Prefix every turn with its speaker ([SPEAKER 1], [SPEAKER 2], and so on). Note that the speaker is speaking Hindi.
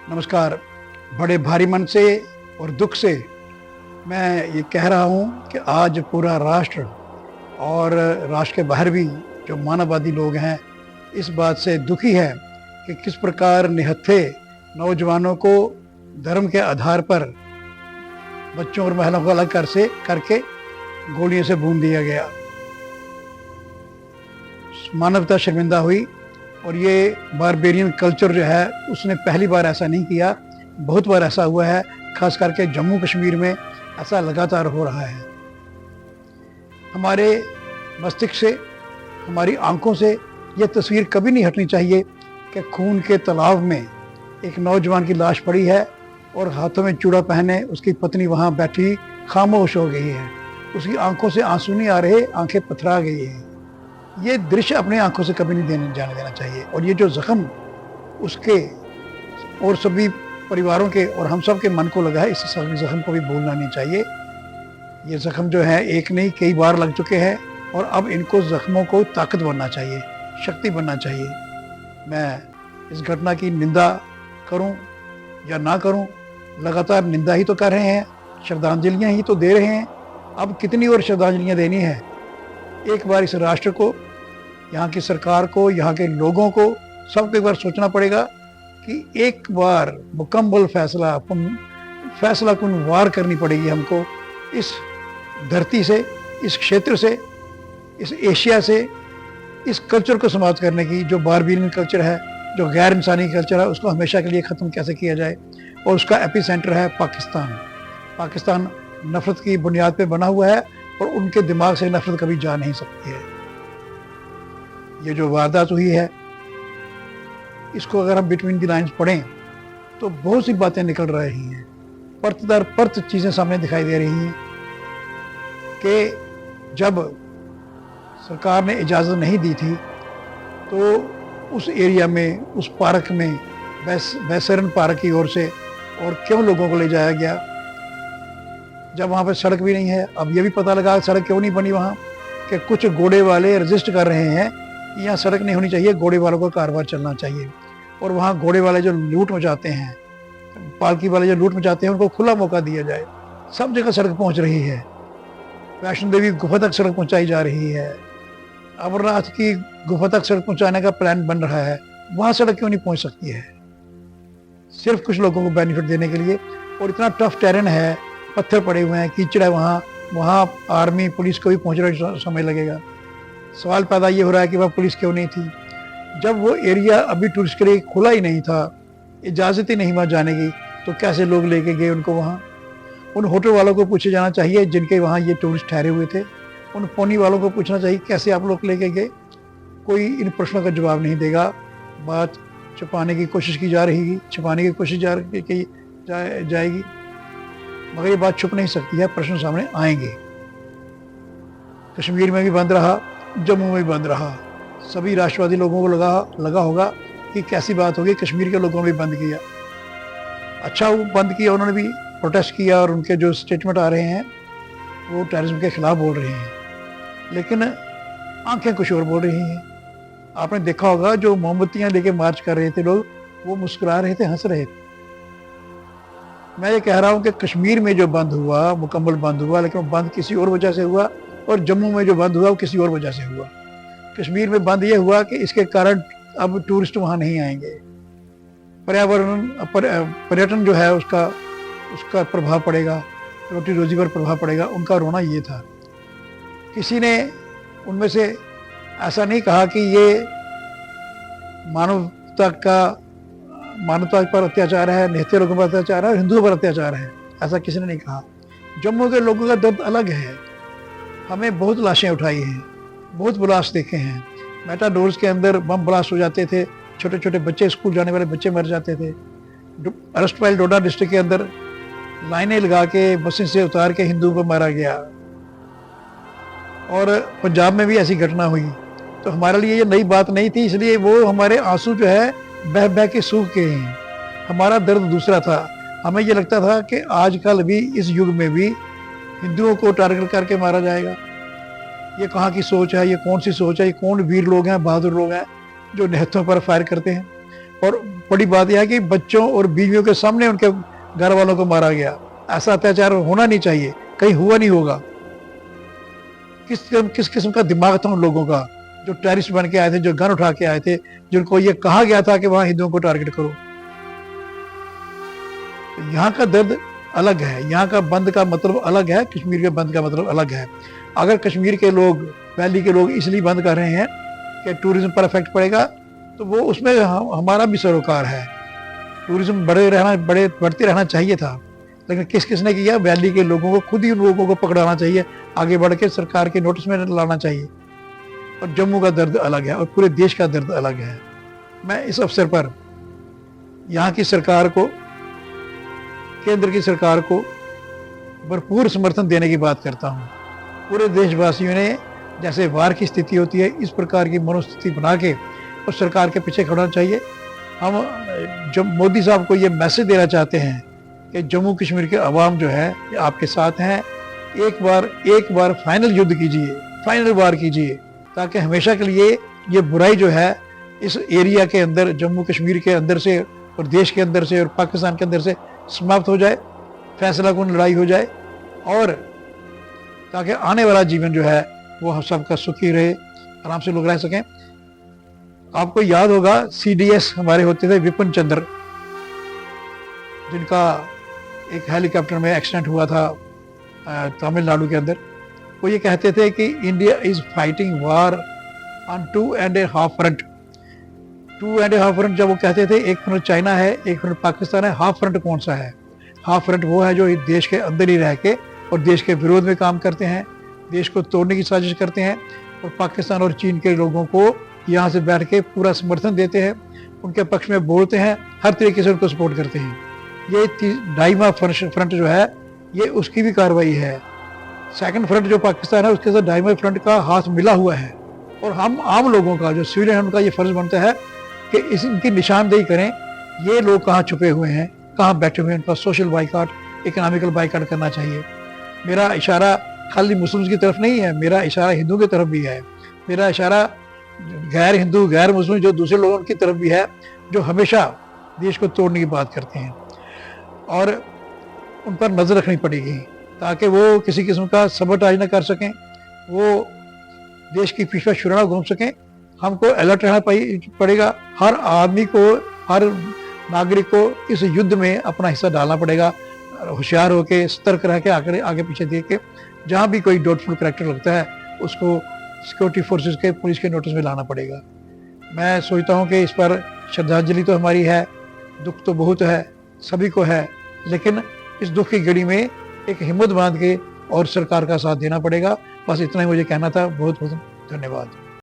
[SPEAKER 1] नमस्कार। बड़े भारी मन से और दुख से मैं ये कह रहा हूँ कि आज पूरा राष्ट्र और राष्ट्र के बाहर भी जो मानववादी लोग हैं इस बात से दुखी है कि किस प्रकार निहत्थे नौजवानों को धर्म के आधार पर बच्चों और महिलाओं को अलग करके गोलियों से भून दिया गया। मानवता शर्मिंदा हुई और ये बारबेरियन कल्चर जो है उसने पहली बार ऐसा नहीं किया, बहुत बार ऐसा हुआ है। खास करके जम्मू कश्मीर में ऐसा लगातार हो रहा है। हमारे मस्तिष्क से, हमारी आंखों से ये तस्वीर कभी नहीं हटनी चाहिए कि खून के तालाब में एक नौजवान की लाश पड़ी है और हाथों में चूड़ा पहने उसकी पत्नी वहाँ बैठी खामोश हो गई है। उसकी आंखों से आंसू नहीं आ रहे, आंखें पथरा गई हैं। ये दृश्य अपने आंखों से कभी नहीं जाने देना चाहिए। और ये जो जख्म उसके और सभी परिवारों के और हम सब के मन को लगा है, इस जख्म को भी भूलना नहीं चाहिए। ये जख्म जो है एक नहीं कई बार लग चुके हैं और अब इनको जख्मों को ताकत बनना चाहिए, शक्ति बनना चाहिए। मैं इस घटना की निंदा करूं या ना करूं, लगातार निंदा ही तो कर रहे हैं, श्रद्धांजलियां ही तो दे रहे हैं। अब कितनी और श्रद्धांजलियां देनी है? एक बार इस राष्ट्र को, यहाँ की सरकार को, यहाँ के लोगों को सबको एक बार सोचना पड़ेगा कि एक बार मुकम्मल फैसला कुन वार करनी पड़ेगी हमको इस धरती से, इस क्षेत्र से, इस एशिया से, इस कल्चर को समाप्त करने की। जो बारबेरियन कल्चर है, जो गैर इंसानी कल्चर है, उसको हमेशा के लिए ख़त्म कैसे किया जाए। और उसका एपिसेंटर है पाकिस्तान। पाकिस्तान नफरत की बुनियाद पे बना हुआ है और उनके दिमाग से नफरत कभी जा नहीं सकती है। ये जो वारदात हुई है इसको अगर हम बिटवीन द लाइन्स पढ़ें तो बहुत सी बातें निकल रही हैं, परत दर परत चीज़ें सामने दिखाई दे रही हैं कि जब सरकार ने इजाज़त नहीं दी थी तो उस एरिया में, उस पार्क में, वैसरन पार्क की ओर से और क्यों लोगों को ले जाया गया जब वहाँ पे सड़क भी नहीं है। अब ये भी पता लगा सड़क क्यों नहीं बनी वहाँ, कि कुछ घोड़े वाले रजिस्ट कर रहे हैं कि यहाँ सड़क नहीं होनी चाहिए, घोड़े वालों का कारोबार चलना चाहिए। और वहाँ घोड़े वाले जो लूट मचाते हैं, पालकी वाले जो लूट मचाते हैं, उनको खुला मौका दिया जाए। सब जगह सड़क पहुँच रही है, वैष्णो देवी गुफा तक सड़क पहुँचाई जा रही है, अमरनाथ की गुफा तक सड़क पहुँचाने का प्लान बन रहा है, वहाँ सड़क क्यों नहीं पहुँच सकती है? सिर्फ कुछ लोगों को बेनिफिट देने के लिए। और इतना टफ टेरेन है, पत्थर पड़े हुए हैं, कीचड़ है, वहाँ आर्मी पुलिस को भी पहुँचने समय लगेगा। सवाल पैदा ये हो रहा है कि वह पुलिस क्यों नहीं थी जब वो एरिया अभी टूरिस्ट के लिए खुला ही नहीं था, इजाज़त ही नहीं वहाँ जाने की, तो कैसे लोग लेके गए उनको वहाँ? उन होटल वालों को पूछे जाना चाहिए जिनके वहाँ ये टूरिस्ट ठहरे हुए थे, उन पोनी वालों को पूछना चाहिए कैसे आप लोग लेके गए। कोई इन प्रश्नों का जवाब नहीं देगा। बात छुपाने की कोशिश की जा रही, छिपाने की कोशिश जाएगी, मगर ये बात छुप नहीं सकती है, प्रश्न सामने आएंगे। कश्मीर में भी बंद रहा, जम्मू में भी बंद रहा। सभी राष्ट्रवादी लोगों को लगा होगा कि कैसी बात होगी, कश्मीर के लोगों ने भी बंद किया। अच्छा वो बंद किया, उन्होंने भी प्रोटेस्ट किया और उनके जो स्टेटमेंट आ रहे हैं वो टेररिज्म के खिलाफ बोल रहे हैं, लेकिन आंखें कुछ और बोल रही हैं। आपने देखा होगा जो मोमबत्तियाँ लेके मार्च कर रहे थे लोग, वो मुस्कुरा रहे थे, हंस रहे थे। मैं ये कह रहा हूँ कि कश्मीर में जो बंद हुआ मुकम्मल बंद हुआ, लेकिन वो बंद किसी और वजह से हुआ, और जम्मू में जो बंद हुआ वो किसी और वजह से हुआ। कश्मीर में बंद ये हुआ कि इसके कारण अब टूरिस्ट वहाँ नहीं आएंगे, पर्यटन जो है उसका प्रभाव पड़ेगा, रोटी रोजी पर प्रभाव पड़ेगा। उनका रोना ये था। किसी ने उनमें से ऐसा नहीं कहा कि ये मानवता पर अत्याचार है, निहत्थे लोगों पर अत्याचार है, हिंदुओं पर अत्याचार है, ऐसा किसी ने नहीं कहा। जम्मू के लोगों का दर्द अलग है। हमें बहुत लाशें उठाई हैं, बहुत ब्लास्ट देखे हैं। मेटाडोर्स के अंदर बम ब्लास्ट हो जाते थे, छोटे छोटे बच्चे, स्कूल जाने वाले बच्चे मर जाते थे। अरेस्ट वाइल डोडा डिस्ट्रिक्ट के अंदर लाइनें लगा के बसें से उतार के हिंदुओं को मारा गया। और पंजाब में भी ऐसी घटना हुई। तो हमारे लिए ये नई बात नहीं थी, इसलिए वो हमारे आंसू जो है बह बह के सूख गए हैं। हमारा दर्द दूसरा था। हमें ये लगता था कि आजकल भी इस युग में भी हिंदुओं को टारगेट करके मारा जाएगा। ये कहाँ की सोच है? ये कौन सी सोच है? ये कौन वीर लोग हैं, बहादुर लोग हैं जो निहत्थों पर फायर करते हैं? और बड़ी बात यह है कि बच्चों और बीवियों के सामने उनके घर वालों को मारा गया। ऐसा अत्याचार होना नहीं चाहिए, कहीं हुआ नहीं होगा। किस किस्म का दिमाग था उन लोगों का जो टेररिस्ट बन के आए थे, जो गन उठा के आए थे, जिनको ये कहा गया था कि वहां हिंदुओं को टारगेट करो। यहाँ का दर्द अलग है, यहाँ का बंद का मतलब अलग है, कश्मीर के बंद का मतलब अलग है। अगर कश्मीर के लोग, वैली के लोग इसलिए बंद कर रहे हैं कि टूरिज्म पर इफेक्ट पड़ेगा, तो वो उसमें हमारा भी सरोकार है। टूरिज्म बढ़ते रहना चाहिए था, लेकिन किसने किया? वैली के लोगों को खुद ही उन लोगों को पकड़ाना चाहिए, आगे बढ़ के सरकार के नोटिस में लाना चाहिए। और जम्मू का दर्द अलग है और पूरे देश का दर्द अलग है। मैं इस अवसर पर यहाँ की सरकार को, केंद्र की सरकार को भरपूर समर्थन देने की बात करता हूँ। पूरे देशवासियों ने, जैसे वार की स्थिति होती है, इस प्रकार की मनोस्थिति बना के उस सरकार के पीछे खड़ना चाहिए। हम जब मोदी साहब को ये मैसेज देना चाहते हैं कि जम्मू कश्मीर के अवाम जो है आपके साथ हैं, एक बार फाइनल युद्ध कीजिए, फाइनल वार कीजिए, ताकि हमेशा के लिए ये बुराई जो है इस एरिया के अंदर, जम्मू कश्मीर के अंदर से और देश के अंदर से और पाकिस्तान के अंदर से समाप्त हो जाए, फैसला कौन लड़ाई हो जाए, और ताकि आने वाला जीवन जो है वो हम सबका सुखी रहे, आराम से लोग रह सकें। आपको याद होगा CDS हमारे होते थे विपिन चंद्र, जिनका एक हेलीकॉप्टर में एक्सीडेंट हुआ था तमिलनाडु के अंदर। वो ये कहते थे कि India is fighting war on 2.5 front. 2.5 front जब वो कहते थे, एक फ्रंट चाइना है, एक फ्रंट पाकिस्तान है, हाफ फ्रंट कौन सा है? हाफ फ्रंट वो है जो देश के अंदर ही रह के और देश के विरोध में काम करते हैं, देश को तोड़ने की साजिश करते हैं, और पाकिस्तान और चीन के लोगों को यहाँ से बैठ के पूरा समर्थन देते हैं, उनके पक्ष में बोलते हैं, हर तरीके से उनको सपोर्ट करते हैं। ये 2.5 फ्रंट जो है ये उसकी भी कार्रवाई है। सेकंड फ्रंट जो पाकिस्तान है उसके साथ 2.5 फ्रंट का हाथ मिला हुआ है, और हम आम लोगों का जो सिविलियन है उनका ये फर्ज बनता है कि इनकी निशानदेही करें, ये लोग कहाँ छुपे हुए हैं, कहाँ बैठे हुए हैं, उनका सोशल बाइकाट, इकोनॉमिकल बाइकाट करना चाहिए। मेरा इशारा खाली मुस्लिम्स की तरफ नहीं है, मेरा इशारा हिंदू की तरफ भी है, मेरा इशारा गैर हिंदू गैर मुस्लिम जो दूसरे लोगों की तरफ भी है, जो हमेशा देश को तोड़ने की बात करते हैं, और उन पर नजर रखनी पड़ेगी ताकि वो किसी किस्म का सबोटाज न कर सकें, वो देश की पीछे शुरा घूम सकें। हमको अलर्ट रहना पड़ेगा, हर आदमी को, हर नागरिक को इस युद्ध में अपना हिस्सा डालना पड़ेगा, होशियार होकर, सतर्क रह के आगे पीछे देख के, जहाँ भी कोई डाउटफुल करैक्टर लगता है उसको सिक्योरिटी फोर्सेस के, पुलिस के नोटिस में लाना पड़ेगा। मैं सोचता हूँ कि इस पर श्रद्धांजलि तो हमारी है, दुख तो बहुत है, सभी को है, लेकिन इस दुख की घड़ी में एक हिम्मत बांध के और सरकार का साथ देना पड़ेगा। बस इतना ही मुझे कहना था। बहुत बहुत धन्यवाद।